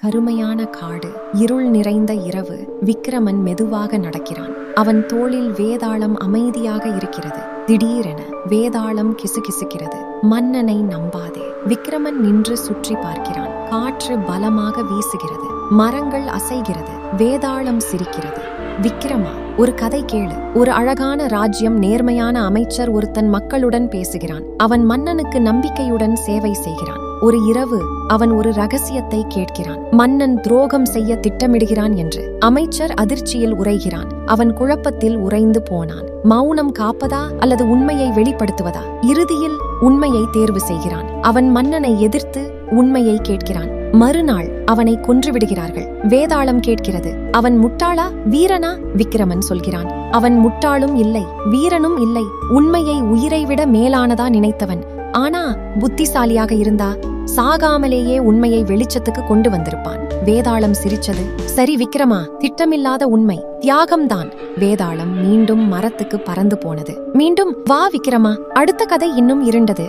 கருமையான காடு, இருள் நிறைந்த இரவு. விக்கிரமன் மெதுவாக நடக்கிறான். அவன் தோளில் வேதாளம் அமைதியாக இருக்கிறது. திடீரென வேதாளம் கிசுகிசுக்கிறது. மன்னனை நம்பாதே. விக்கிரமன் நின்று சுற்றி பார்க்கிறான். காற்று பலமாக வீசுகிறது. மரங்கள் அசைகிறது. வேதாளம் சிரிக்கிறது. விக்கிரமா, ஒரு கதை கேளு. ஒரு அழகான ராஜ்யம், நேர்மையான அமைச்சர் ஒருத்தன் மக்களுடன் பேசுகிறான். அவன் மன்னனுக்கு நம்பிக்கையுடன் சேவை செய்கிறான். ஒரு இரவு அவன் ஒரு ரகசியத்தை கேட்கிறான். மன்னன் துரோகம் செய்ய திட்டமிடுகிறான் என்று. அமைச்சர் அதிர்ச்சியில் உறைகிறான். அவன் குழப்பத்தில் உறைந்து போனான். மௌனம் காப்பதா அல்லது உண்மையை வெளிப்படுத்துவதா? இறுதியில் உண்மையை தேர்வு செய்கிறான். அவன் மன்னனை எதிர்த்து உண்மையை கேட்கிறான். மறுநாள் அவனை கொன்றுவிடுகிறார்கள். வேதாளம் கேட்கிறது, அவன் முட்டாளா வீரனா? விக்கிரமன் சொல்கிறான், அவன் முட்டாளும் இல்லை, வீரனும் இல்லை. உண்மையை உயிரை விட மேலானதா நினைத்தவன். ஆனா புத்திசாலியாக இருந்தா சாகாமலேயே உண்மையை வெளிச்சத்துக்கு கொண்டு வந்திருப்பான். வேதாளம் சிரிச்சது. சரி விக்கிரமா, திட்டமில்லாத உண்மை தியாகம்தான். வேதாளம் மீண்டும் மரத்துக்கு பறந்து போனது. மீண்டும் வா விக்கிரமா, அடுத்த கதை இன்னும் இருண்டது.